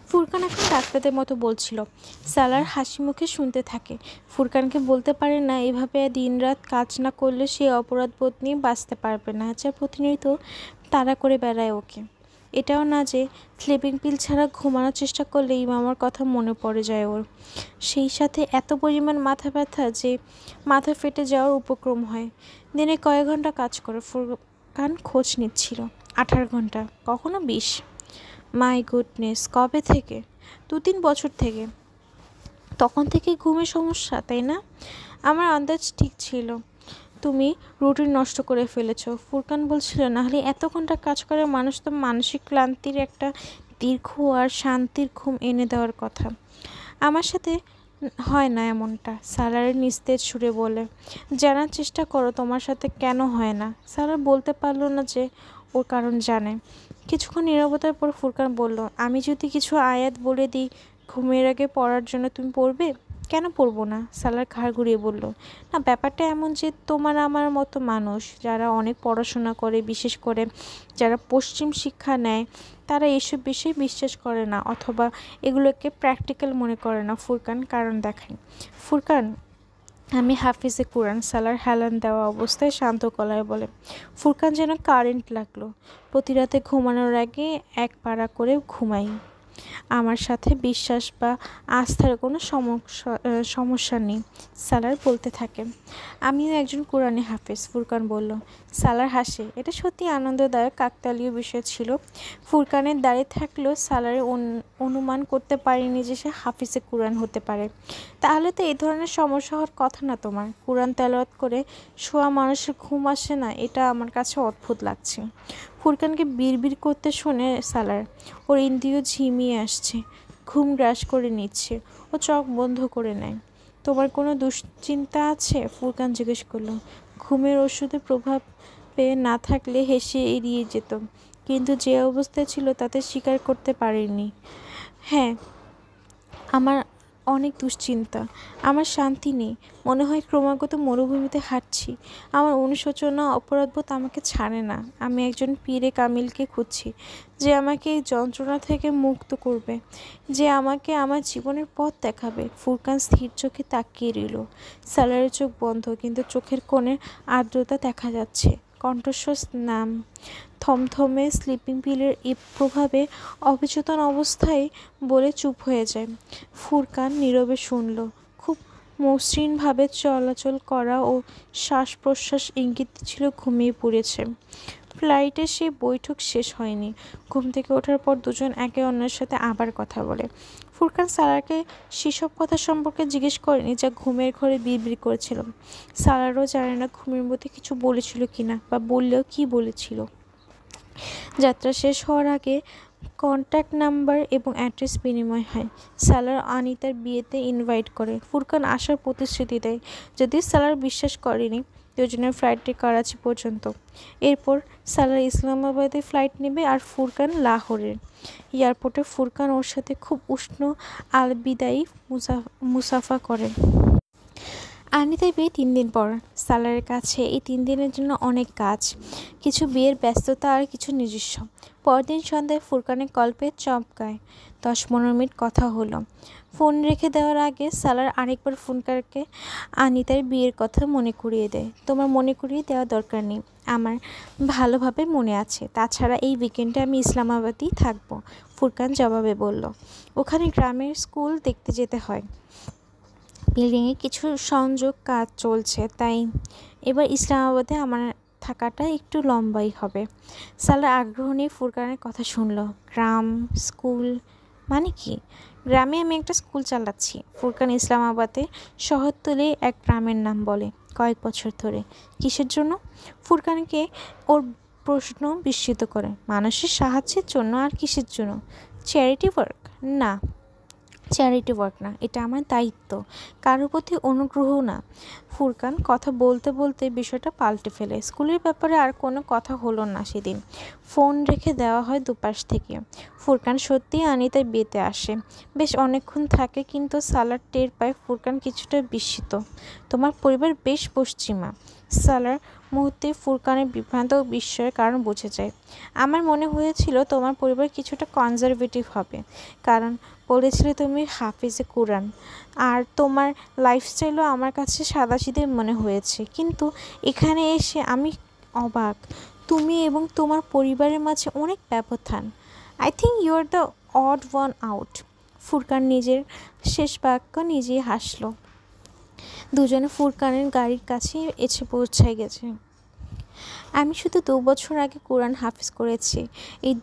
ফুরকান এখন ডাক্তারদের মতো বলছিল। সালার হাসি মুখে শুনতে থাকে। ফুরকানকে বলতে পারে না এভাবে দিনরাত কাজ না করলে সে অপরাধবোধ নিয়ে বাঁচতে পারবে না, যা প্রতিনিয়ত তাড়া করে বেড়ায় ওকে। এটাও না যে স্লিপিং পিল ছাড়া ঘুমানোর চেষ্টা করলে ইমামার কথা মনে পড়ে যায় ওর। সেই সাথে এত পরিমাণ মাথা ব্যথা যে মাথা ফেটে যাওয়ার উপক্রম হয়। দিনে কয়েক ঘন্টা কাজ করে ফুরকান খোঁজ নিচ্ছিল। 18 ঘন্টা, কখনো 20। মাই গুডনেস, কবে থেকে? 2-3 বছর থেকে। তখন থেকে ঘুমের সমস্যা, তাই না? আমার আন্দাজ ঠিক ছিল। তুমি রুটিন নষ্ট করে ফেলেছ। ফুরকান বলছিল, নাহলে এত ঘন্টা কাজ করে মানুষ তো মানসিক ক্লান্তির একটা দীর্ঘ আর শান্তির ঘুম এনে দেওয়ার কথা। আমার সাথে হয় না এমনটা, সালারের নিস্তেজ সুরে বলে। জানার চেষ্টা করো তোমার সাথে কেন হয় না। সালার বলতে পারল না যে ওর কারণ জানে। কিছুক্ষণ নীরবতার পর ফুরকান বলল, আমি যদি কিছু আয়াত বলে দিই ঘুমের আগে পড়ার জন্য, তুমি পড়বে? কেন পড়বো না? সালার ঘাড় ঘুরিয়ে বলল, না, ব্যাপারটা এমন যে তোমার আমার মতো মানুষ যারা অনেক পড়াশোনা করে, বিশেষ করে যারা পশ্চিম শিক্ষা নেয়, তারা এইসব বিষয়ে বিশ্বাস করে না অথবা এগুলোকে প্র্যাকটিক্যাল মনে করে না। ফুরকান কারণ দেখায়। ফুরকান, আমি হাফিজে কুরআন। সালার হেলান দেওয়া অবস্থায় শান্ত গলায় বলে। ফুরকান যেন কারেন্ট লাগলো। প্রতি রাতে ঘুমানোর আগে এক পারা করে ঘুমাই। আমার সাথে বিশ্বাস বা আস্থার কোনো সমস্যা নেই, সালার বলতে থাকে। আমিও একজন কোরআনে হাফেজ, ফুরকান বলল। সালার হাসে। এটা সত্যি আনন্দদায়ক কাকতালীয় বিষয় ছিল। ফুরকানের দাঁড়িয়ে থাকলেও সালারে অনুমান করতে পারিনি যে সে হাফিজে কুরআন হতে পারে। তাহলে তো এই ধরনের সমস্যা হওয়ার কথা না তোমার। কুরআন তেলাওয়াত করে শোয়া মানুষের ঘুম আসে না, এটা আমার কাছে অদ্ভুত লাগছে। ফুরকানকে বিড়বিড় করতে শুনে সালার, ওর ইন্দ্রিয় ঝিমিয়ে আসছে, ঘুম গ্রাস করে নিচ্ছে। ও চোখ বন্ধ করে নেয়। তোমার কোনো দুশ্চিন্তা আছে? ফুরকান জিজ্ঞেস করলো। ঘুমের ওষুধের প্রভাব পেয়ে না থাকলে হেসে এড়িয়ে যেত, কিন্তু যে অবস্থায় ছিল তাতে স্বীকার করতে পারিনি। হ্যাঁ, আমার অনেক দুশ্চিন্তা। আমার শান্তি নেই। মনে হয় ক্রমাগত মরুভূমিতে হাঁটছি। আমার অনুশোচনা, অপরাধবোধ আমাকে ছাড়ে না। আমি একজন পীরে কামিলকে খুঁজছি, যে আমাকে এই যন্ত্রণা থেকে মুক্ত করবে, যে আমাকে আমার জীবনের পথ দেখাবে। ফুরকান স্থির চোখে তাকিয়ে রইল। সালারের চোখ বন্ধ, কিন্তু চোখের কোণে আর্দ্রতা দেখা যাচ্ছে। কণ্ঠস্বর নাম থমথমে, স্লিপিং পিলের এই প্রভাবে অবচেতন অবস্থায় বলে চুপ হয়ে যায়। ফুরকান নীরবে শুনল। খুব মসৃণভাবে চলাচল করা ও শ্বাস প্রশ্বাস ইঙ্গিত ছিল ঘুমিয়ে পড়েছে। ফ্লাইটের সেই বৈঠক শেষ হয়নি। ঘুম থেকে ওঠার পর দুজন একে অন্যের সাথে আবার কথা বলে। ফুরকান সালারকে সেসব কথা সম্পর্কে জিজ্ঞেস করেনি যা ঘুমের ঘরে বিড়বিড় করেছিল। সালারও জানে না ঘুমের মধ্যে কিছু বলেছিল কিনা, বা বললেও কি বলেছিল। যাত্রা শেষ হওয়ার আগে কন্ট্যাক্ট নাম্বার এবং অ্যাড্রেস বিনিময় হয়। সালার আনিতার বিয়েতে ইনভাইট করে। ফুরকান আসার প্রতিশ্রুতি দেয়, যদিও সালার বিশ্বাস করেনি। দুজনের ফ্লাইটে করাচি পর্যন্ত। এরপর সালার ইসলামাবাদে ফ্লাইট নেবে আর ফুরকান লাহোরের। এয়ারপোর্টে ফুরকান ওর সাথে খুব উষ্ণ আলবিদায়ী মুসাফা করে। আনিতার বিয়ে 3 দিন পর। সালারের কাছে এই 3 দিনের জন্য অনেক কাজ, কিছু বিয়ের ব্যস্ততা আর কিছু নিজস্ব। পরদিন সন্ধ্যায় ফুরকানের কল পেয়ে চমকায়। 10-15 মিনিট কথা হলো। ফোন রেখে দেওয়ার আগে সালার আরেকবার ফুরকানকে আনিতার বিয়ের কথা মনে করিয়ে দেয়। তোমার মনে করিয়ে দেওয়া দরকার নেই, আমার ভালোভাবে মনে আছে। তাছাড়া এই উইকেন্ডে আমি ইসলামাবাদেই থাকবো, ফুরকান জবাবে বলল। ওখানে গ্রামের স্কুল দেখতে যেতে হয়। বিল্ডিংয়ে কিছু সংযোগ কাজ চলছে, তাই এবার ইসলামাবাদে আমার থাকাটা একটু লম্বাই হবে। সালার আগ্রহ নিয়ে ফুরকানের কথা শুনল। গ্রাম, স্কুল মানে কি? গ্রামে আমি একটা স্কুল চালাচ্ছি। ফুরকান ইসলামাবাদে শহরতলি এক গ্রামের নাম বলে কয়েক বছর ধরে। কিসের জন্য? ফুরকানকে ওর প্রশ্ন বিস্মিত করে। মানুষের সাহায্যের জন্য। আর কিসের জন্য? Charity work? না, চ্যারিটি ওয়ার্ক না, এটা আমার দায়িত্ব, কারোর প্রতি অনুগ্রহ না। ফুরকান কথা বলতে বলতে বিষয়টা পাল্টে ফেলে। স্কুলের ব্যাপারে আর কোনো কথা হলো না সেদিন। ফোন রেখে দেওয়া হয় দুপাশ থেকে। ফুরকান সত্যিই আনিতার বিয়েতে আসে। বেশ অনেকক্ষণ থাকে, কিন্তু সালার টের পায় ফুরকান কিছুটা বিস্মিত। তোমার পরিবার বেশ পশ্চিমা। সালার মুহূর্তে ফুরকানের বিভ্রান্ত বিস্ময়ের কারণ বুঝে যায়। আমার মনে হয়েছিল তোমার পরিবার কিছুটা কনজারভেটিভ হবে, কারণ বলেছিলে তুমি হাফিজে কুরআন, আর তোমার লাইফস্টাইলও আমার কাছে সাদাসিধে মনে হয়েছে। কিন্তু এখানে এসে আমি অবাক। তুমি এবং তোমার পরিবারের মাঝে অনেক ব্যবধান। I think you are the odd one out. Furqan নিজের শেষ বাক্য নিজেই হাসল। দুজনে ফুরকানের গাড়ির কাছে এসে পৌঁছায় গেছে। আমি শুধু 2 বছর আগে কোরআন হাফিজ করেছি। এই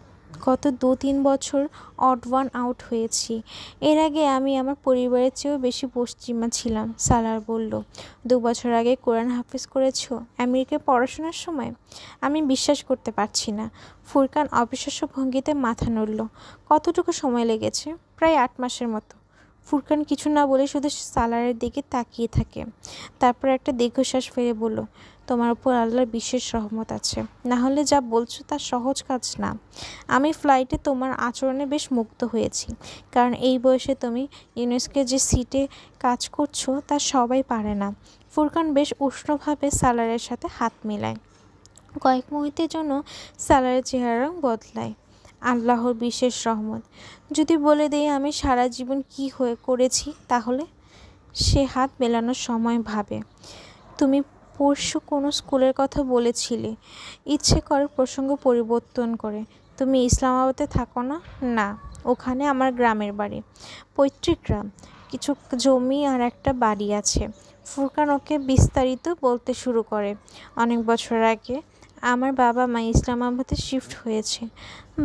গত 2-3 বছর অড ওয়ান আউট হয়েছি। এর আগে আমি আমার পরিবারের চেয়েও বেশি পশ্চিমা ছিলাম, সালার বলল। 2 বছর আগে কোরআন হাফিজ করেছো আমেরিকায় পড়াশোনার সময়? আমি বিশ্বাস করতে পারছি না। ফুরকান অবিশ্বাস্য ভঙ্গিতে মাথা নড়ল। কতটুকু সময় লেগেছে? প্রায় 8 মাসের মতো। ফুরকান কিছু না বলে শুধু সালারের দিকে তাকিয়ে থাকে। তারপর একটা দীর্ঘশ্বাস ফেলে বলল, তোমার উপর আল্লাহর বিশেষ রহমত আছে, না হলে যা বলছো তা সহজ কাজ না। আমি ফ্লাইটে তোমার আচরণে বেশ মুগ্ধ হয়েছি, কারণ এই বয়সে তুমি ইউনেস্কো যে সিটে কাজ করছো তা সবাই পারে না। ফুরকান বেশ উষ্ণভাবে সালারের সাথে হাত মেলায়। কয়েক মুহূর্তের জন্য সালারের চেহারা রং বদলায়। আল্লাহর বিশেষ রহমত। যদি বলে দেই আমি সারা জীবন কী হয়ে করেছি, তাহলে? সে হাত মেলানোর সময় ভাবে। তুমি পরশু কোনো স্কুলের কথা বলেছিলে। ইচ্ছে করে প্রসঙ্গ পরিবর্তন করে। তুমি ইসলামাবাদে থাকো না? না, ওখানে আমার গ্রামের বাড়ি, পৈতৃক গ্রাম। কিছু জমি আর একটা বাড়ি আছে। ফুরকান ওকে বিস্তারিত বলতে শুরু করে। অনেক বছর আগে আমার বাবা মা ইসলামাবাদে শিফট হয়েছে।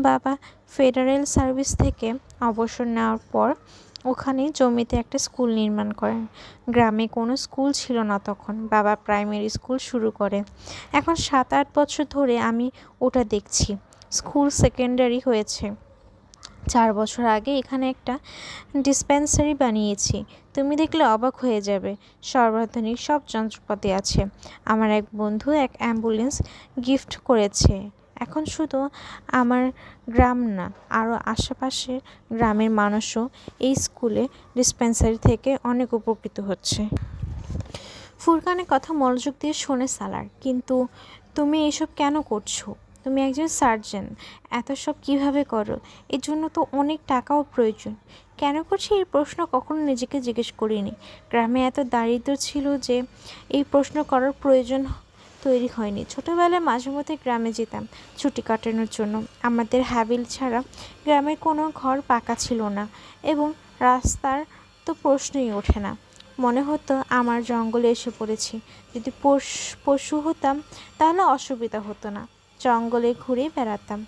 বাবা ফেডারেল সার্ভিস থেকে অবসর নেওয়ার পর ওখানে জমিতে একটা স্কুল নির্মাণ করেন। গ্রামে কোনো স্কুল ছিল না তখন। বাবা প্রাইমারি স্কুল শুরু করে। এখন 7-8 বছর ধরে আমি ওটা দেখছি। স্কুল সেকেন্ডারি হয়েছে। 4 বছর আগে এখানে একটা ডিসপেন্সারি বানিয়েছি। তুমি দেখলে অবাক হয়ে যাবে। সর্বাধুনিক সব যন্ত্রপাতি আছে। আমার এক বন্ধু এক অ্যাম্বুলেন্স গিফট করেছে। এখন শুধু আমার গ্রাম না, আরও আশেপাশের গ্রামের মানুষও এই স্কুলে ডিসপেন্সারি থেকে অনেক উপকৃত হচ্ছে। ফুরকানের কথা মনোযোগ দিয়ে শোনে সালার। কিন্তু তুমি এসব কেন করছো? তুমি একজন সার্জন, এত সব কীভাবে করো? এর জন্য তো অনেক টাকাও প্রয়োজন। কেন করছি এই প্রশ্ন কখনো নিজেকে জিজ্ঞেস করিনি। গ্রামে এত দারিদ্র্য ছিল যে এই প্রশ্ন করার প্রয়োজন তৈরি হয়নি। ছোটোবেলায় মাঝে মধ্যে গ্রামে যেতাম ছুটি কাটানোর জন্য। আমাদের হ্যাবিল ছাড়া গ্রামের কোনো ঘর পাকা ছিল না, এবং রাস্তার তো প্রশ্নই ওঠে না। মনে হতো আমার জঙ্গলে এসে পড়েছি। যদি পশু হতাম তাহলে অসুবিধা হতো না। জঙ্গলে ঘুরে বেড়াতাম।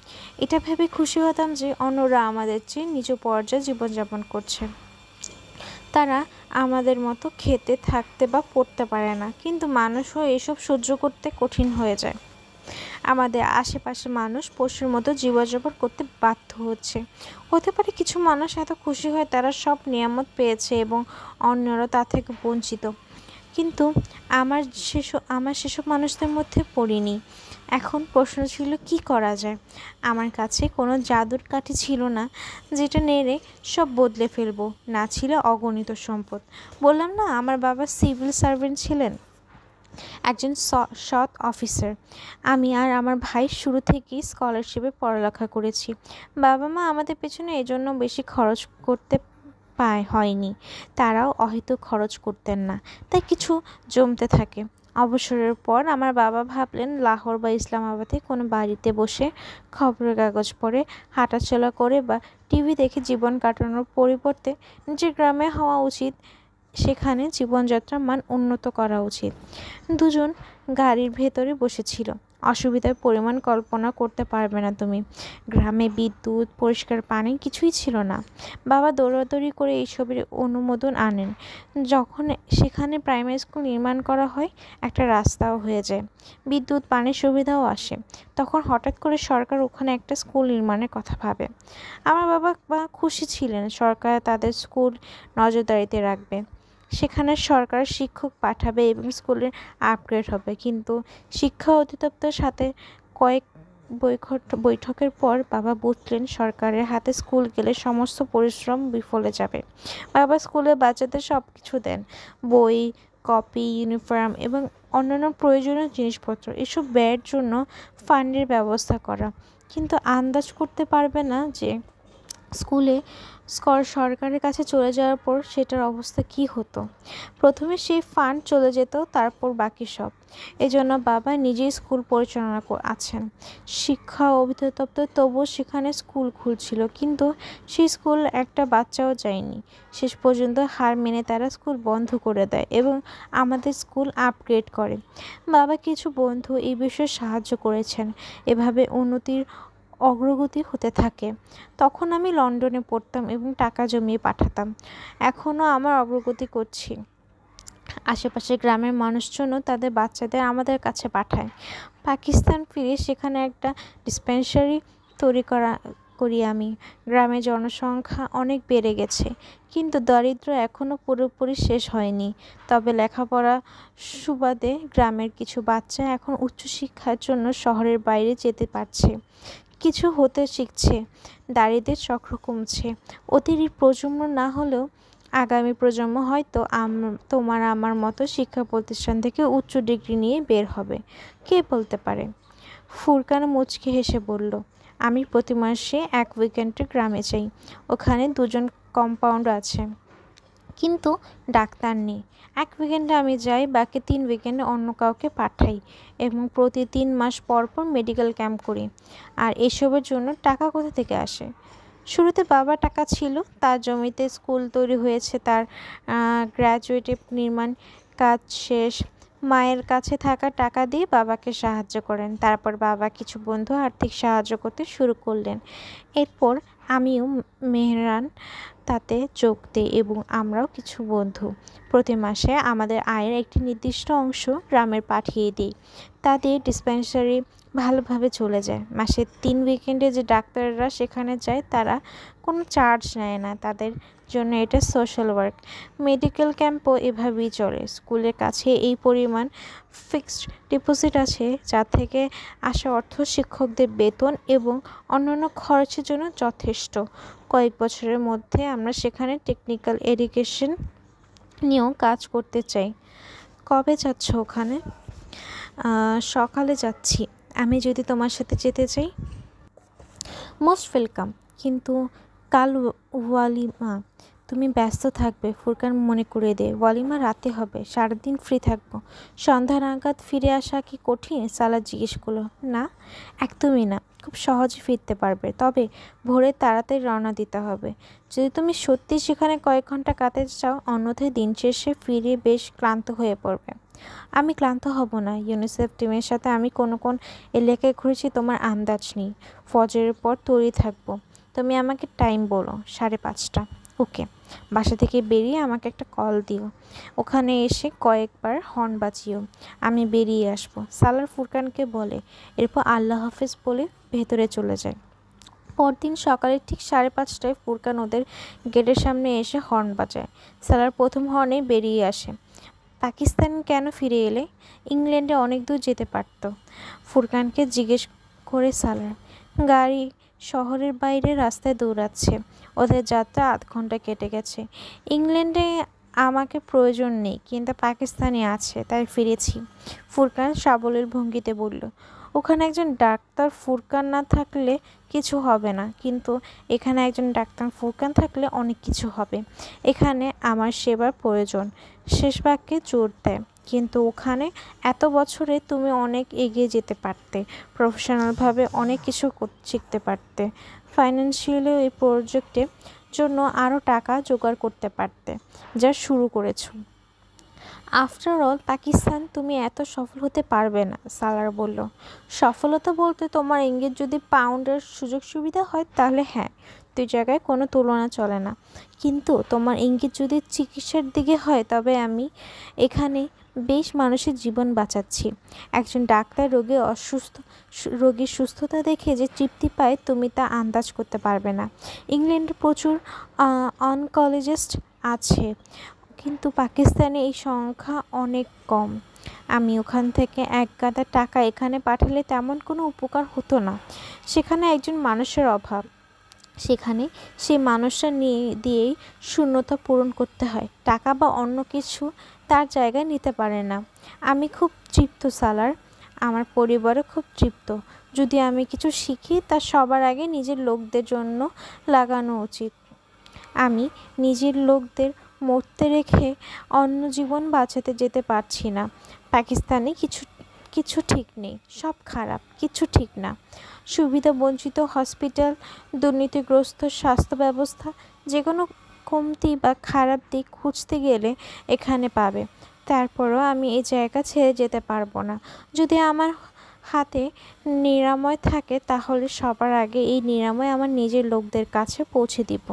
এটা ভেবে খুশি হতাম যে অন্যরা আমাদের চেয়ে নিচু পর্যায়ে জীবনযাপন করছে। তারা আমাদের মতো খেতে, থাকতে বা পড়তে পারে না। কিন্তু মানুষও এসব সহ্য করতে কঠিন হয়ে যায়। আমাদের আশেপাশে মানুষ পশুর মতো জীবনযাপন করতে বাধ্য হচ্ছে। হতে পারে কিছু মানুষ এত খুশি হয় তারা সব নিয়ামত পেয়েছে এবং অন্যরা তা থেকে বঞ্চিত। কিন্তু আমার সেসব মানুষদের মধ্যে পড়িনি। এখন প্রশ্ন ছিল কী করা যায়। আমার কাছে কোনো জাদুর কাঠি ছিল না যেটা নেড়ে সব বদলে ফেলবো। না ছিল অগণিত সম্পদ। বললাম না আমার বাবা সিভিল সার্ভেন্ট ছিলেন, একজন সৎ অফিসার। আমি আর আমার ভাই শুরু থেকেই স্কলারশিপে পড়ালেখা করেছি। বাবা মা আমাদের পেছনে এজন্য বেশি খরচ করতে হয়নি। তারাও অহেতুক খরচ করতেন না, তাই কিছু জমতে থাকে। অবসরের পর আমার বাবা ভাবলেন লাহোর বা ইসলামাবাদে কোনো বাড়িতে বসে খবরের কাগজ পড়ে, হাঁটাচলা করে বা টিভি দেখে জীবন কাটানোর পরিবর্তে নিজের গ্রামে হওয়া উচিত। সেখানে জীবনযাত্রার মান উন্নত করা উচিত। দুজন গাড়ির ভেতরে বসেছিল। অসুবিধার পরিমাণ কল্পনা করতে পারবে না তুমি। গ্রামে বিদ্যুৎ, পরিষ্কার পানি কিছুই ছিল না। বাবা দৌড়াদৌড়ি করে এইসবের অনুমোদন আনেন। যখন সেখানে প্রাইমারি স্কুল নির্মাণ করা হয়, একটা রাস্তাও হয়ে যায়, বিদ্যুৎ, পানির সুবিধাও আসে, তখন হঠাৎ করে সরকার ওখানে একটা স্কুল নির্মাণের কথা ভাবে। আমার বাবা খুশি ছিলেন। সরকার তাদের স্কুল নজরদারিতে রাখবে। সেখানে সরকার শিক্ষক পাঠাবে এবং স্কুলের আপগ্রেড হবে। কিন্তু শিক্ষা অধিদপ্তরের সাথে কয়েক বৈঠকের পর বাবা বুঝলেন সরকারের হাতে স্কুল গেলে সমস্ত পরিশ্রম বিফলে যাবে। বাবা স্কুলে বাচ্চাদের সব কিছু দেন, বই, কপি, ইউনিফর্ম এবং অন্যান্য প্রয়োজনীয় জিনিসপত্র এসব ব্যয়ের জন্য ফান্ডের ব্যবস্থা করা। কিন্তু আন্দাজ করতে পারবে না যে স্কুলে সরকারের কাছে চলে যাওয়ার পর সেটার অবস্থা কী হতো। প্রথমে সেই ফান্ড চলে যেত, তারপর বাকি সব। এজন্য বাবা নিজেই স্কুল পরিচালনা আছেন। শিক্ষা অধিদপ্তর তবুও সেখানে স্কুল খুলছিল, কিন্তু সেই স্কুল একটা বাচ্চাও যায়নি। শেষ পর্যন্ত হার মেনে তারা স্কুল বন্ধ করে দেয় এবং আমাদের স্কুল আপগ্রেড করে। বাবা কিছু বন্ধু এই বিষয়ে সাহায্য করেছেন। এভাবে উন্নতির অগ্রগতি হতে থাকে। তখন আমি লন্ডনে পড়তাম এবং টাকা জমিয়ে পাঠাতাম। এখনও আমার অগ্রগতি করছি। আশেপাশের গ্রামের মানুষজনও তাদের বাচ্চাদের আমাদের কাছে পাঠায়। পাকিস্তান ফিরে সেখানে একটা ডিসপেন্সারি তৈরি করি আমি। গ্রামের জনসংখ্যা অনেক বেড়ে গেছে, কিন্তু দারিদ্র্য এখনও পুরোপুরি শেষ হয়নি। তবে লেখাপড়া সুবাদে গ্রামের কিছু বাচ্চা এখন উচ্চশিক্ষার জন্য শহরের বাইরে যেতে পারছে, কিছু হতে শিখছে। দারিদ্র্যের চক্র কমছে। অতিরিক্ত প্রজন্ম না হলেও আগামী প্রজন্ম হয়তো তোমার আমার মতো শিক্ষা প্রতিষ্ঠান থেকে উচ্চ ডিগ্রি নিয়ে বের হবে। কে বলতে পারে? ফুরকান মুচকি হেসে বলল, আমি প্রতি মাসে এক উইকেন্ডে গ্রামে যাই। ওখানে 2জন কম্পাউন্ড আছে, কিন্তু ডাক্তার নেই। এক উইকেন্ডে আমি যাই, বাকি 3 উইকেন্ডে অন্য কাউকে পাঠাই এবং প্রতি 3 মাস পর পর মেডিকেল ক্যাম্প করি। আর এসবের জন্য টাকা কোথা থেকে আসে? শুরুতে বাবার টাকা ছিল, তার জমিতে স্কুল তৈরি হয়েছে, তার গ্র্যাজুয়েটিভ নির্মাণ কাজ শেষ। মায়ের কাছে থাকা টাকা দিয়ে বাবাকে সাহায্য করেন। তারপর বাবা কিছু বন্ধু আর্থিক সাহায্য করতে শুরু করলেন। এরপর আমিও মেহরান তাতে যোগ দিই এবং আমরাও কিছু বন্ধু প্রতি মাসে আমাদের আয়ের একটি নির্দিষ্ট অংশ গ্রামে পাঠিয়ে দিই। তাদের ডিসপেন্সারি ভালোভাবে চলে যায়। মাসে 3 উইকেন্ডে যে ডাক্তাররা সেখানে যায় তারা কোনো চার্জ নেয় না। তাদের জন্য এটা সোশ্যাল ওয়ার্ক। মেডিকেল ক্যাম্পও এভাবেই চলে। স্কুলের কাছে এই পরিমাণ ফিক্সড ডিপোজিট আছে, যা থেকে আসা অর্থ শিক্ষকদের বেতন এবং অন্যান্য খরচের জন্য যথেষ্ট। কয়েক বছরের মধ্যে আমরা সেখানে টেকনিক্যাল এডুকেশন নিয়েও কাজ করতে চাই। কবে যাচ্ছ ওখানে? সকালে যাচ্ছি। আমি যদি তোমার সাথে যেতে চাই? Most welcome. কিন্তু কাল ওয়ালিমা। তুমি ব্যস্ত থাকবে, ফুরকান মনে করিয়ে দে। ওয়ালিমা রাতে হবে, সারাদিন ফ্রি থাকবো। সন্ধ্যা নাগাদ ফিরে আসা কি কঠিন? সালাদ জিজ্ঞেস করলো। না, একদমই না। খুব সহজে ফিরতে পারবে, তবে ভোরে তাড়াতাড়ি রওনা দিতে হবে। যদি তুমি সত্যি সেখানে কয়েক ঘন্টা কাটাতে চাও, অন্যথায় দিন শেষে ফিরে বেশ ক্লান্ত হয়ে পড়বে। আমি ক্লান্ত হব না। ইউনিসেফ টিমের সাথে আমি কোন এলাকায় ঘুরেছি তোমার আন্দাজ নেই। ফজরের পর তৈরি থাকবো। তুমি আমাকে টাইম বলো। 5:30। ওকে। বাসা থেকে বেরিয়ে আমাকে একটা কল দিও। ওখানে এসে কয়েকবার হর্ন বাজিও। আমি বেরিয়ে আসবো। সালার ফুরকানকে বলে। এরপর আল্লাহ হাফেজ বলে ভেতরে চলে যায়। পরদিন সকালে ঠিক 5:30টায় ফুরকান ওদের গেটের সামনে এসে হর্ন বাজায়। সালার প্রথম হর্নে বেরিয়ে আসে। পাকিস্তান কেন ফিরে এলে? ইংল্যান্ডে অনেক দূর যেতে পারত, ফুরকানকে জিজ্ঞেস করে সালার। গাড়ি শহরের বাইরে রাস্তায় দৌড়াচ্ছে। ওদের যাত্রা 8 ঘন্টা কেটে গেছে। ইংল্যান্ডে আমাকে প্রয়োজন নেই, কিন্তু পাকিস্তানে আছে, তাই ফিরেছি, ফুরকান সাবলীল ভঙ্গিতে বলল। ওখানে একজন ডাক্তার ফুরকান না থাকলে কিছু হবে না, কিন্তু এখানে একজন ডাক্তার ফুরকান থাকলে অনেক কিছু হবে। এখানে আমার সেবার প্রয়োজন, শেষ বাক্যে জোর দেয়। কিন্তু ওখানে এত বছরে তুমি অনেক এগিয়ে যেতে পারতে, প্রফেশনালভাবে অনেক কিছু শিখতে পারতে, ফাইন্যান্সিয়ালি এই প্রজেক্টের জন্য আরও টাকা জোগাড় করতে পারতে, যা শুরু করেছো। আফটার অল পাকিস্তান তুমি এত সফল হতে পারবে না, সালার বলল। সফলতা বলতে তোমার ইঙ্গিত যদি পাউন্ডের সুযোগ সুবিধা হয় তাহলে হ্যাঁ, 2 জায়গায় কোনো তুলনা চলে না। কিন্তু তোমার ইঙ্গিত যদি চিকিৎসার দিকে হয়, তবে আমি এখানে বেশ মানুষের জীবন বাঁচাচ্ছি। একজন ডাক্তার রোগীর সুস্থতা দেখে যে তৃপ্তি পায় তুমি তা আন্দাজ করতে পারবে না। ইংল্যান্ডে প্রচুর অনকোলজিস্ট আছে, কিন্তু পাকিস্তানে এই সংখ্যা অনেক কম। আমি ওখান থেকে এক গাদা টাকা এখানে পাঠালে তেমন কোনো উপকার হতো না। সেখানে একজন মানুষের অভাব। সেখানে সেই মানুষটা দিয়েই শূন্যতা পূরণ করতে হয়, টাকা বা অন্য কিছু তার জায়গায় নিতে পারে না। আমি খুব তৃপ্ত সালার, আমার পরিবারও খুব তৃপ্ত। যদি আমি কিছু শিখি তা সবার আগে নিজের লোকদের জন্য লাগানো উচিত। আমি নিজের লোকদের মরতে রেখে অন্য জীবন বাঁচাতে যেতে পারছি না। পাকিস্তানে কিছু কিছু ঠিক নেই, সব খারাপ, কিছু ঠিক না। সুবিধা বঞ্চিত হসপিটাল, দুর্নীতিগ্রস্ত স্বাস্থ্য ব্যবস্থা, যে কোনো কমতি বা খারাপ দিক খুঁজতে গেলে এখানে পাবে। তারপরও আমি এই জায়গা ছেড়ে যেতে পারবো না। যদি আমার হাতে নিরাময় থাকে তাহলে সবার আগে এই নিরাময় আমার নিজের লোকদের কাছে পৌঁছে দিব।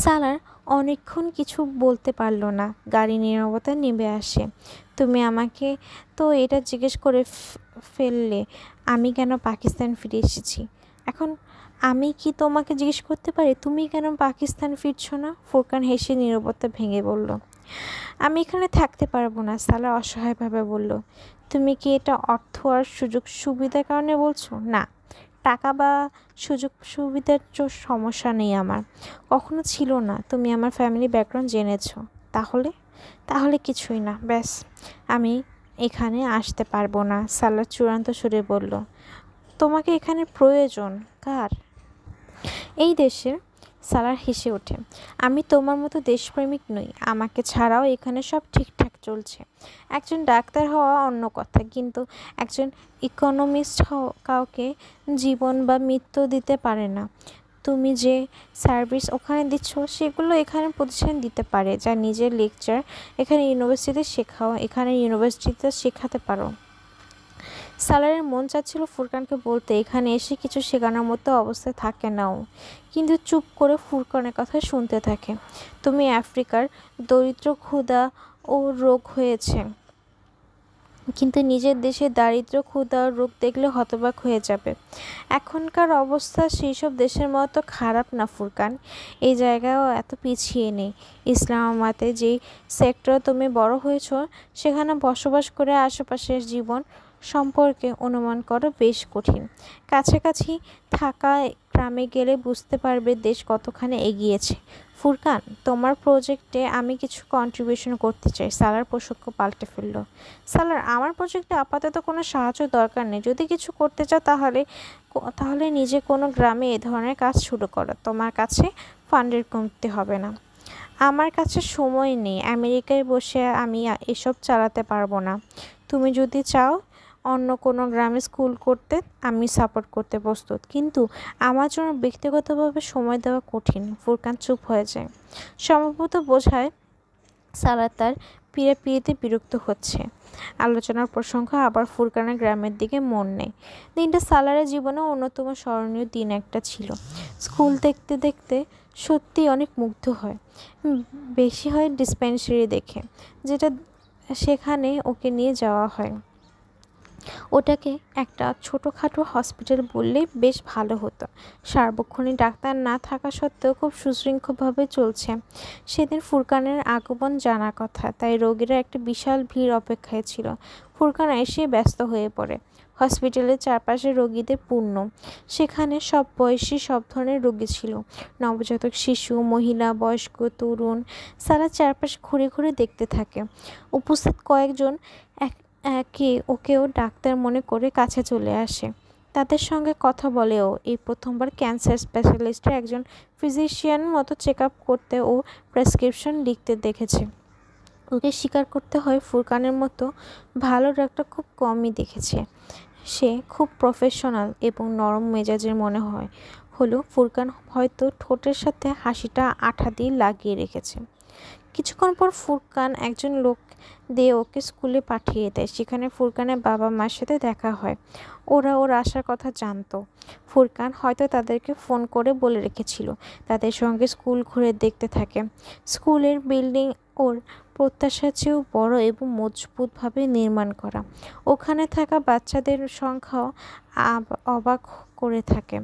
সালার অনেকক্ষণ কিছু বলতে পারল না। গাড়ি নীরবতা নেমে আসে। তুমি আমাকে তো এটা জিজ্ঞেস করে ফেললে আমি কেন পাকিস্তান ফিরে এসেছি। এখন আমি কি তোমাকে জিজ্ঞেস করতে পারি তুমি কেন পাকিস্তান ফিরছো না? ফুরকান হেসে নীরবতা ভেঙে বলল, আমি এখানে থাকতে পারবো না। সালার অসহায়ভাবে বলল, তুমি কি এটা অর্থ আর সুযোগ সুবিধার কারণে বলছো? না, টাকা বা সুযোগ সুবিধার সমস্যা নেই আমার, কখনো ছিল না। তুমি আমার ফ্যামিলি ব্যাকগ্রাউন্ড জেনেছো। তাহলে তাহলে কিছুই না, ব্যাস আমি এখানে আসতে পারবো না। সালার চূড়ান্ত সুরে বলল, তোমাকে এখানে প্রয়োজন কার? এই দেশের। সালার হেসে ওঠে, আমি তোমার মতো দেশপ্রেমিক নই। আমাকে ছাড়াও এখানে সব ঠিকঠাক চলছে। একজন ডাক্তার হওয়া অন্য কথা, কিন্তু একজন ইকোনমিস্ট কাউকে জীবন বা মৃত্যু দিতে পারে না। তুমি যে সার্ভিস ওখানে দিচ্ছ সেগুলো এখানে প্রতিষ্ঠান দিতে পারে। যা নিজের লেকচার এখানে ইউনিভার্সিটিতে শেখাও, এখানে ইউনিভার্সিটিতে শেখাতে পারো। সালারের মন চাচ্ছিল ফুরকানকে বলতে এখানে এসে কিছু শেখানোর মতো অবস্থায় থাকে নাও, কিন্তু চুপ করে ফুরকানের কথা শুনতে থাকে। তুমি আফ্রিকার দরিদ্র, ক্ষুধা ও রোগ হয়েছে, কিন্তু নিজের দেশে দারিদ্র্য, ক্ষুধা ও রোগ দেখলে হতবাক হয়ে যাবে। এখনকার অবস্থা সেই সব দেশের মতো খারাপ না ফুরকান। এই জায়গায়ও এত পিছিয়ে নেই। ইসলামাবাদে যেই সেক্টরে তুমি বড় হয়েছ সেখানে বসবাস করে আশেপাশের জীবন সম্পর্কে অনুমান করা বেশ কঠিন। কাছাকাছি থাকা গ্রামে গেলে বুঝতে পারবে দেশ কতখানি এগিয়েছে। ফুরকান, তোমার প্রজেক্টে আমি কিছু কন্ট্রিবিউশন করতে চাই। সালার প্রসঙ্গ পাল্টে ফেলল। সালার, আমার প্রজেক্টে আপাতত কোনো সাহায্য দরকার নেই। যদি কিছু করতে চাও তাহলে নিজে কোনো গ্রামে এ ধরনের কাজ শুরু করো। তোমার কাছে ফান্ডের কমতি হবে না। আমার কাছে সময় নেই, আমেরিকায় বসে আমি এসব চালাতে পারবো না। তুমি যদি চাও অন্য কোনো গ্রামে স্কুল করতে, আমি সাপোর্ট করতে প্রস্তুত, কিন্তু আমার জন্য ব্যক্তিগতভাবে সময় দেওয়া কঠিন। ফুরকান চুপ হয়ে যায়। সম্ভবত বোঝায় সালার তার পিড়িতে বিরক্ত হচ্ছে। আলোচনার প্রসঙ্গ আবার ফুরকানের গ্রামের দিকে মন নেয়। দিনটা সালারের জীবনে অন্যতম স্মরণীয় দিন একটা ছিল। স্কুল দেখতে দেখতে সত্যি অনেক মুগ্ধ হয়। বেশি হয় ডিসপেন্সারি দেখে, যেটা সেখানে ওকে নিয়ে যাওয়া হয়। ওটাকে একটা ছোটোখাটো হসপিটাল বললেই বেশ ভালো হতো। সার্বক্ষণিক ডাক্তার না থাকা সত্ত্বেও খুব সুশৃঙ্খলভাবে চলছে। সেদিন ফুরকানের আগমন জানার কথা, তাই রোগীরা একটা বিশাল ভিড় অপেক্ষায় ছিল। ফুরকান এসে ব্যস্ত হয়ে পড়ে। হসপিটালের চারপাশে রোগীদের পূর্ণ। সেখানে সব বয়সী, সব ধরনের রোগী ছিল, নবজাতক শিশু, মহিলা, বয়স্ক, তরুণ। সারা চারপাশে ঘুরে ঘুরে দেখতে থাকে। উপস্থিত কয়েকজন ওকেও ডাক্তার মনে করে কাছে চলে আসে। তাদের সঙ্গে কথা বলেও এই প্রথমবার ক্যান্সার স্পেশালিস্টের একজন ফিজিশিয়ান মতো চেক আপ করতে ও প্রেসক্রিপশন লিখতে দেখেছে। ওকে স্বীকার করতে হয় ফুরকানের মতো ভালো ডাক্তার খুব কমই দেখেছে। সে খুব প্রফেশনাল এবং নরম মেজাজের মনে হলো ফুরকান হয়তো ঠোঁটের সাথে হাসিটা আঠা দিয়ে লাগিয়ে রেখেছে। কিছুক্ষণ পর ফুরকান একজন লোক দিয়ে ওকে স্কুলে পাঠিয়ে দেয়। সেখানে ফুরকানের বাবা মার সাথে দেখা হয়। ওরা ওর আসার কথা জানতো। ফুরকান হয়তো তাদেরকে ফোন করে বলে রেখেছিল। তাদের সঙ্গে স্কুল ঘুরে দেখতে থাকে। স্কুলের বিল্ডিং ওর প্রত্যাশার চেয়েও বড় এবং মজবুতভাবে নির্মাণ করা। ওখানে থাকা বাচ্চাদের সংখ্যাও অবাক করে থাকে।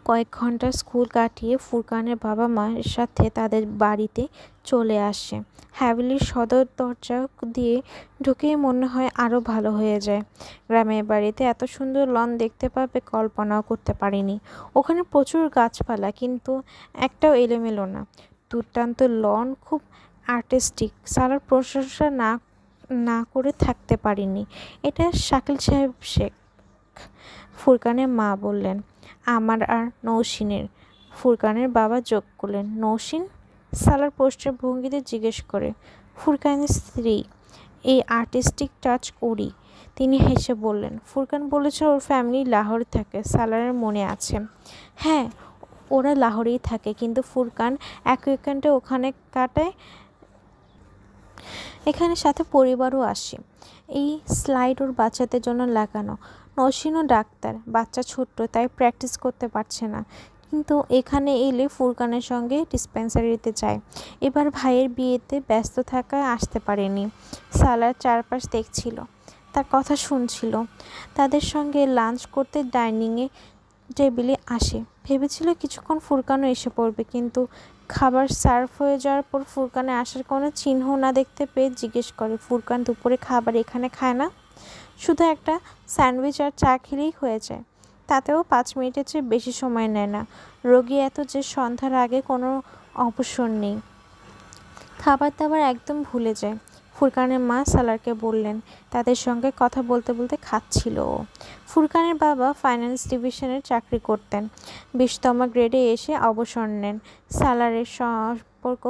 কয়েক ঘন্টা স্কুল কাটিয়ে ফুরকানের বাবা মায়ের সাথে তাদের বাড়িতে চলে আসে। হ্যাভেলির সদর দরজা দিয়ে ঢুকেই মনে হয় আরও ভালো হয়ে যায়। গ্রামের বাড়িতে এত সুন্দর লন দেখতে পাবে কল্পনাও করতে পারিনি। ওখানে প্রচুর গাছপালা, কিন্তু একটাও এলোমেলো না। দুর্দান্ত লন, খুব আর্টিস্টিক। সারার প্রশংসা না না করে থাকতে পারিনি। এটা শাকিল সাহেব শেখ, ফুরকানের মা বললেন। আমার আর নৌসিনের, ফুরকানের বাবা যোগ করলেন। নৌসিন? সালার প্রশ্নের ভঙ্গিতে জিজ্ঞেস করে। ফুরকানের স্ত্রী। এই আর্টিস্টিক টাচ ওরই। তিনি হেসে বললেন। ফুরকান বলেছে ওর ফ্যামিলি লাহোরে থাকে। সালারের মনে আছে। হ্যাঁ, ওরা লাহোরেই থাকে, কিন্তু ফুরকান এক উইকেন্ডে ওখানে কাটায়। এখানে সাথে পরিবারও আসে। এই স্লাইড ওর বাচ্চাদের জন্য লাগানো। নৌসিনও ডাক্তার, বাচ্চা ছোট্ট, তাই প্র্যাকটিস করতে পারছে না, কিন্তু এখানে এলে ফুরকানের সঙ্গে ডিসপেন্সারিতে যায়। এবার ভাইয়ের বিয়েতে ব্যস্ত থাকায় আসতে পারেনি। সালার চারপাশ দেখছিল, তার কথা শুনছিল। তাদের সঙ্গে লাঞ্চ করতে ডাইনিংয়ে টেবিলে আসে। ভেবেছিল কিছুক্ষণ ফুরকানও এসে পড়বে, কিন্তু খাবার সার্ভ হয়ে যাওয়ার পর ফুরকানে আসার কোনো চিহ্ন না দেখতে পেয়ে জিজ্ঞেস করে, ফুরকান দুপুরে খাবার এখানে খায় না? শুধু একটা স্যান্ডউইচ আর চা খেলেই হয়ে যায়। তাতেও 5 মিনিটের চেয়ে বেশি সময় নেয় না। রোগী এত যে সন্ধ্যার আগে কোনো অবসর নেই। খাবার দাবার একদম ভুলে যায়। ফুরকানের মা সালারকে বললেন। তাদের সঙ্গে কথা বলতে বলতে খাচ্ছিল ও। ফুরকানের বাবা ফাইন্যান্স ডিভিশনের চাকরি করতেন। 20তম গ্রেডে এসে অবসর নেন। সালারের সম্পর্ক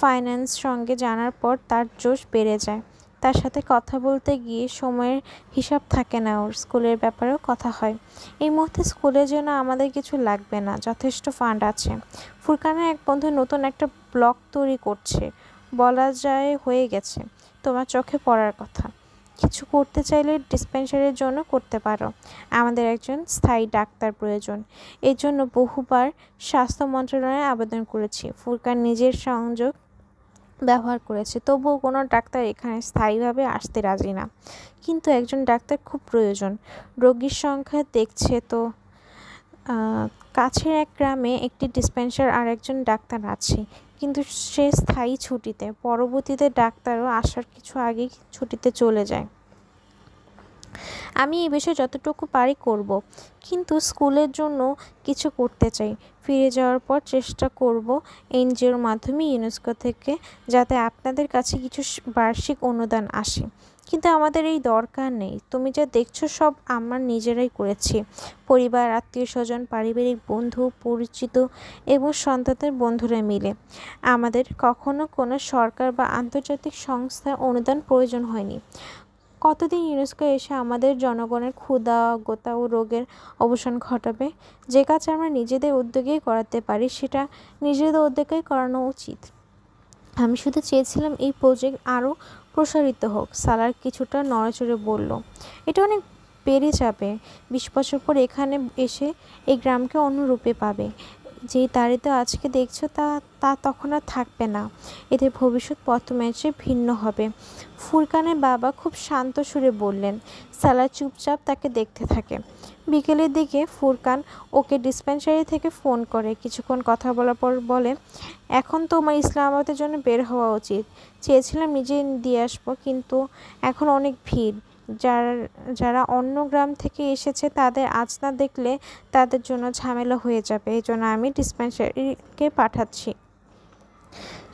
ফাইন্যান্স সঙ্গে জানার পর তার জোশ বেড়ে যায়। তার সাথে কথা বলতে গিয়ে সময়ের হিসাব থাকে না ওর। স্কুলের ব্যাপারেও কথা হয়। এই মুহূর্তে স্কুলের জন্য আমাদের কিছু লাগবে না, যথেষ্ট ফান্ড আছে। ফুরকানের এক বন্ধু নতুন একটা ব্লগ তৈরি করছে, বলা যায় হয়ে গেছে। তোমার চোখে পড়ার কথা। কিছু করতে চাইলে ডিসপেন্সারির জন্য করতে পারো। আমাদের একজন স্থায়ী ডাক্তার প্রয়োজন। এর জন্য বহুবার স্বাস্থ্য মন্ত্রণালয়ে আবেদন করেছি। ফুরকান নিজের সংযোগ ব্যবহার করেছে, তবুও কোনো ডাক্তার এখানে স্থায়ীভাবে আসতে রাজি না। কিন্তু একজন ডাক্তার খুব প্রয়োজন। রোগীর সংখ্যা দেখছে তো। কাছের এক গ্রামে একটি ডিসপেন্সার আর একজন ডাক্তার আছে, কিন্তু সে স্থায়ী ছুটিতে। পরবর্তীতে ডাক্তারও আসার কিছু আগেই ছুটিতে চলে যায়। আমি এই বিষয়ে যতটুকু পারি করব, কিন্তু স্কুলের জন্য কিছু করতে চাই। ফিরে যাওয়ার পর চেষ্টা করব এনজিওর মাধ্যমে ইউনেস্কো থেকে যাতে আপনাদের কাছে কিছু বার্ষিক অনুদান আসে। কিন্তু আমাদের এই দরকার নেই। তুমি যা দেখছো সব আমরা নিজেরাই করেছি। পরিবার, আত্মীয় স্বজন, পারিবারিক বন্ধু, পরিচিত এবং সন্তানদের বন্ধুরা মিলে। আমাদের কখনো কোনো সরকার বা আন্তর্জাতিক সংস্থার অনুদান প্রয়োজন হয়নি। কতদিন ইউনেস্কো এসে আমাদের জনগণের ক্ষুধা, অজ্ঞতা ও রোগের অবসান ঘটাবে? যে কাজ আমরা নিজেদের উদ্যোগেই করাতে পারি, সেটা নিজেদের উদ্যোগেই করানো উচিত। আমি শুধু চেয়েছিলাম এই প্রজেক্ট আরও প্রসারিত হোক। সালার কিছুটা নড়াচড়ে বলল। এটা অনেক বেড়ে যাবে। 20 বছর পর এখানে এসে এই গ্রামকে অন্য রূপে পাবে। যেই দারিদ্র আজকে দেখছো তা তখন আর থাকবে না। এদের ভবিষ্যৎ প্রথমের চেয়ে ভিন্ন হবে। ফুরকানের বাবা খুব শান্ত সুরে বললেন। সালার চুপচাপ তাকে দেখতে থাকে। বিকেলের দিকে ফুরকান ওকে ডিসপেন্সারি থেকে ফোন করে। কিছুক্ষণ কথা বলার পর বলে, এখন তোমার ইসলামাবাদের জন্য বের হওয়া উচিত। চেয়েছিলাম নিজে দিয়ে আসবো, কিন্তু এখন অনেক ভিড়। যারা অন্য গ্রাম থেকে এসেছে তাদের আজ না দেখলে তাদের জন্য ঝামেলা হয়ে যাবে। এই জন্য আমি ডিসপেন্সারিকে পাঠাচ্ছি।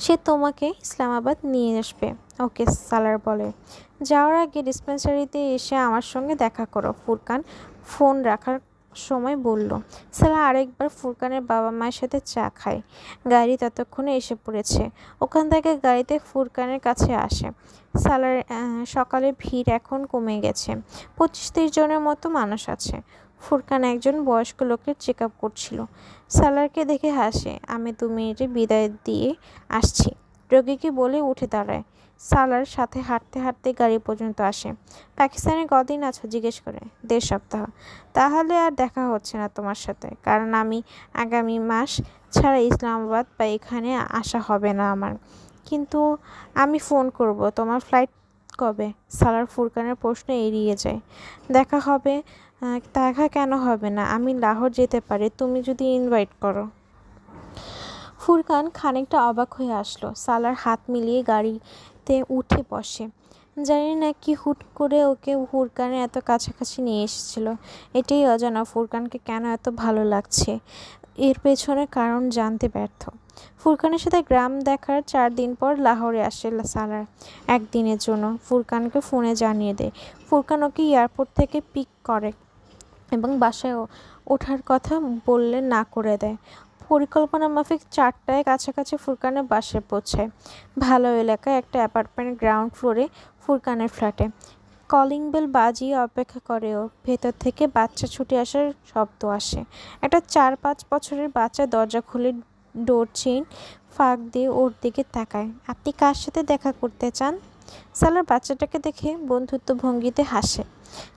সে তোমাকে ইসলামাবাদ নিয়ে আসবে। ওকে, সালার বলে। যাওয়ার আগে ডিসপেন্সারিতে এসে আমার সঙ্গে দেখা করো, ফুরকান ফোন রাখার সময় বলল। সালা আরেকবার ফুরকানের বাবা মায়ের সাথে চা খায়। গাড়ি ততক্ষণে এসে পড়েছে। ওখান থেকে গাড়িতে ফুরকানের কাছে আসে। সালার সকালে ভিড় এখন কমে গেছে। 25-30 জনের মতো মানুষ আছে। ফুরকান একজন বয়স্ক লোকের চেক আপ করছিল। সালারকে দেখে হাসে। আমি 2 মিনিটে বিদায় দিয়ে আসছি, রোগীকে বলে উঠে দাঁড়ায়। সালার সাথে হাঁটতে হাঁটতে গাড়ি পর্যন্ত আসে। পাকিস্তানে কদিন আছো জিজ্ঞেস করে। 1.5 সপ্তাহ। তাহলে আর দেখা হচ্ছে না তোমার সাথে, কারণ আমি আগামী মাস ছাড়া ইসলামাবাদ বা এখানে আসা হবে না আমার। কিন্তু আমি ফোন করব। তোমার ফ্লাইট কবে? সালার ফুরকানের প্রশ্ন এড়িয়ে যায়। দেখা হবে দেখা কেন হবে না? আমি লাহোর যেতে পারি তুমি যদি ইনভাইট করো। ফুরকান খানিকটা অবাক হয়ে আসলো। সালার হাত মিলিয়ে গাড়িতে উঠে বসে। জানি না কি হুট করে ওকে ফুরকানের এত কাছাকাছি নিয়ে এসেছিল। এটাই অজানা ফুরকানকে কেন এত ভালো লাগছে। এর পেছনে কারণ জানতে ব্যর্থ। ফুরকানের সাথে গ্রাম দেখার 4 দিন পর লাহোরে আসে সালার একদিনের জন্য। ফুরকানকে ফোনে জানিয়ে দেয়। ফুরকান ওকে এয়ারপোর্ট থেকে পিক করে এবং বাসায় ওঠার কথা বললে না করে দেয়। পরিকল্পনা মাফিক 4টায় কাছাকাছি ফুরকানের বাসায় পৌঁছায়। ভালো এলাকায় একটা অ্যাপার্টমেন্ট গ্রাউন্ড ফ্লোরে ফুরকানের ফ্ল্যাটে। কলিং বেল বাজিয়ে অপেক্ষা করে ও। ভেতর থেকে বাচ্চা ছুটে আসার শব্দ আসে। একটা 4-5 বছরের বাচ্চা দরজা খুলে ডোর চেইন ফাঁক দিয়ে ওর দিকে তাকায়। আপনি কার সাথে দেখা করতে চান? সালার বাচ্চাটাকে দেখে বন্ধুত্ব ভঙ্গিতে হাসে।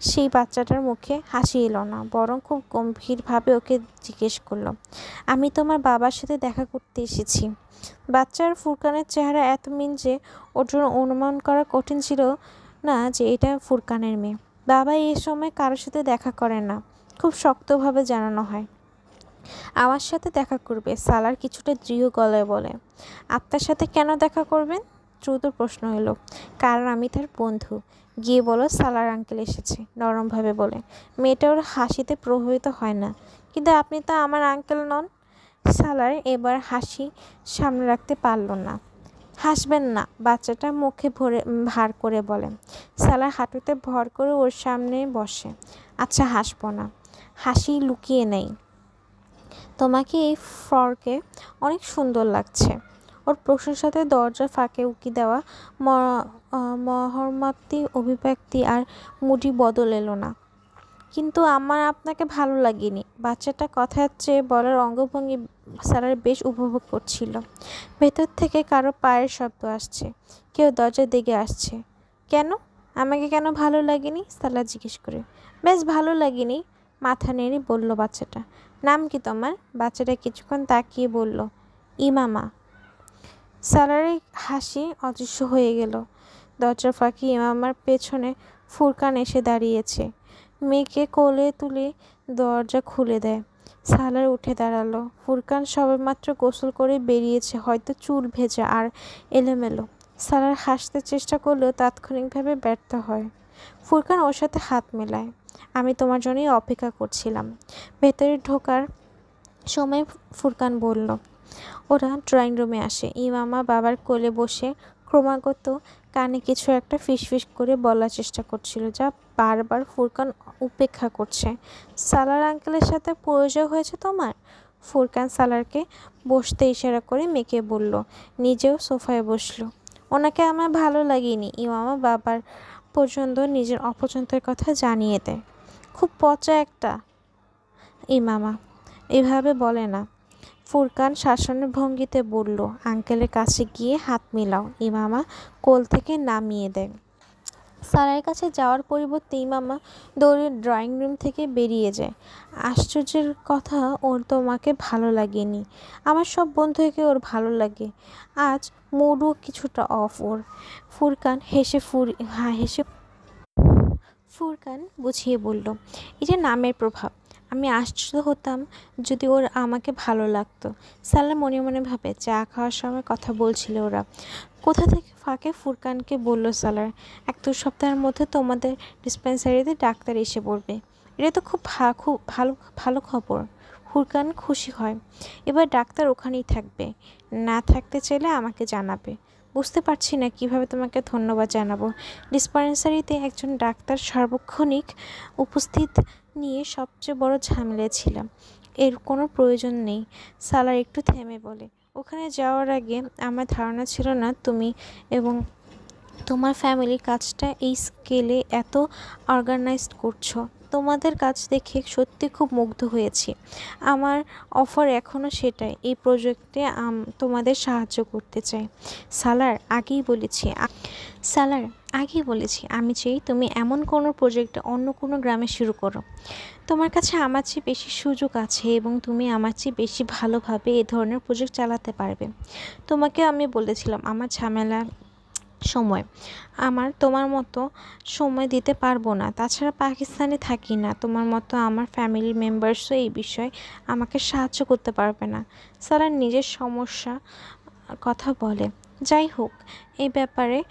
সেই বাচ্চাটার মুখে হাসি এলো না, বরং খুব গম্ভীরভাবে ওকে জিজ্ঞেস করলো, আমি তোমার বাবার সাথে দেখা করতে এসেছি। বাচ্চার ফুরকানের চেহারা এত মিল যে ওর জন্য অনুমান করা কঠিন ছিল না যে এটা ফুরকানের মেয়ে। বাবা এই সময় কারোর সাথে দেখা করে না, খুব শক্তভাবে জানানো হয়। আমার সাথে দেখা করবে, সালার কিছুটা দৃঢ় গলায় বলে। আপনার সাথে কেন দেখা করবেন? দ্রুত প্রশ্ন এলো। কারণ আমি তার বন্ধু। গিয়ে বলো সালার আঙ্কেল এসেছে, নরমভাবে বলে। মেয়েটা ওর হাসিতে প্রভাবিত হয় না। কিন্তু আপনি তো আমার আঙ্কেল নন। সালার এবার হাসি সামনে রাখতে পারল না। হাসবেন না, বাচ্চাটা মুখে ভার করে বলে। সালার হাঁটুতে ভর করে ওর সামনে বসে। আচ্ছা হাসবো না। হাসি লুকিয়ে নেই। তোমাকে এই ফ্রকে অনেক সুন্দর লাগছে। ওর প্রশংসাতে দরজা ফাঁকে উকি দেওয়া মহর্মাত্মী অভিব্যক্তি আর মুডি বদল এলো না। কিন্তু আমার আপনাকে ভালো লাগেনি। বাচ্চাটা কথার চেয়ে বলার অঙ্গভঙ্গি সারার বেশ উপভোগ করছিল। ভেতর থেকে কারো পায়ের শব্দ আসছে। কেউ দরজার দিকে আসছে। কেন? আমাকে কেন ভালো লাগেনি? সালা জিজ্ঞেস করে। বেশ ভালো লাগেনি, মাথা নেড়ে বলল বাচ্চাটা। নাম কি তোমার? বাচ্চাটা কিছুক্ষণ তাকিয়ে বলল, ইমামা। সালারের হাসি অদৃশ্য হয়ে গেল। দরজার ফাঁকি ইমামার পেছনে ফুরকান এসে দাঁড়িয়েছে। মেয়েকে কোলে তুলে দরজা খুলে দেয়। সালার উঠে দাঁড়ালো। ফুরকান সবেমাত্র গোসল করে বেরিয়েছে, হয়তো চুল ভেজা আর এলোমেলো। সালার হাসতে চেষ্টা করলেও তাৎক্ষণিকভাবে ব্যর্থ হয়। ফুরকান ওর সাথে হাত মেলায়। আমি তোমার জন্যই অপেক্ষা করছিলাম। ভেতরে ঢোকার সময় ফুরকান বলল। ওরা ড্রয়িং রুমে আসে। ইমামা বাবার কোলে বসে ক্রমাগত কানে কিছু একটা ফিসফিস করে বলার চেষ্টা করছিল, যা বারবার ফুরকান উপেক্ষা করছে। সালার আঙ্কেলের সাথে পরিচয় হয়েছে তোমার? ফুরকান সালারকে বসতে ইশারা করে মেয়েকে বলল। নিজেও সোফায় বসলো। ওনাকে আমার ভালো লাগেনি। ইমামা বাবার পর্যন্ত নিজের অপছন্দের কথা জানিয়ে দেয়। খুব পচা একটা। ইমামা এভাবে বলে না। ফুরকান শাসনের ভঙ্গিতে বলল। আঙ্কেলের কাছে গিয়ে হাত মিলাও। ইমামা কোল থেকে নামিয়ে দেয়। সারার কাছে যাওয়ার পরিবর্তে ইমামা দৌড়ে ড্রয়িং রুম থেকে বেরিয়ে যায়। আশ্চর্যের কথা, ওর তোমাকে ভালো লাগেনি। আমার সব বন্ধুকে ওর ভালো লাগে। আজ মুডও কিছুটা অফ ওর। ফুরকান হেসে ফুরকান বুঝিয়ে বলল, এটা নামের প্রভাব। আমি আশ্চর্য হতাম যদি ওর আমাকে ভালো লাগতো। সালা মনে মনে ভাবে চা খাওয়ার সময় কথা বলছিল ওরা। কোথা থেকে ফাঁকে ফুরকানকে বলল সালার, 1-2 সপ্তাহের মধ্যে তোমাদের ডিসপেন্সারিতে ডাক্তার এসে পড়বে। এটা তো খুব ভালো ভালো খবর। ফুরকান খুশি হয়। এবার ডাক্তার ওখানেই থাকবে। না থাকতে চাইলে আমাকে জানাবে। বুঝতে পারছি না কিভাবে তোমাকে ধন্যবাদ জানাবো। ডিসপেন্সারিতে একজন ডাক্তার সার্বক্ষণিক উপস্থিত নিয়ে সবচেয়ে বড় ঝামেলায় ছিলাম। এর কোনো প্রয়োজন নেই। সালার একটু থেমে বলে, ওখানে যাওয়ার আগে আমার ধারণা ছিল না তুমি এবং তোমার ফ্যামিলির কাজটা এই স্কেলে এত অর্গানাইজড করছো। তোমাদের কাজ দেখে সত্যি খুব মুগ্ধ হয়েছি। আমার অফার এখনও সেটাই, এই প্রজেক্টে তোমাদের সাহায্য করতে চাই। সালার আগেই বলেছি আমি চাই তুমি এমন কোনো প্রজেক্টে অন্য কোনো গ্রামে শুরু করো। তোমার কাছে আমার চেয়ে বেশি সুযোগ আছে এবং তুমি আমার চেয়ে বেশি ভালোভাবে এ ধরনের প্রজেক্ট চালাতে পারবে। তোমাকে আমি বলেছিলাম আমার ঝামেলা সময়। আমার তোমার মতো সময় দিতে পারবো না। তাছাড়া পাকিস্তানে থাকি না, তোমার মতো আমার ফ্যামিলি মেম্বার্সও এই বিষয়ে আমাকে সাহায্য করতে পারবে না। সারা নিজের সমস্যা কথা বলে। যাই হোক, এই ব্যাপারে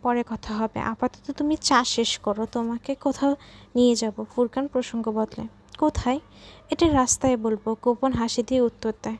পরে কথা হবে। আপাতত তুমি চা শেষ করো, তোমাকে কোথাও নিয়ে যাব। ফুরকান প্রসঙ্গ বদলায়। কোথায়? এটা রাস্তায় বলবো, গোপন হাসি দিয়ে উত্তর দেয়।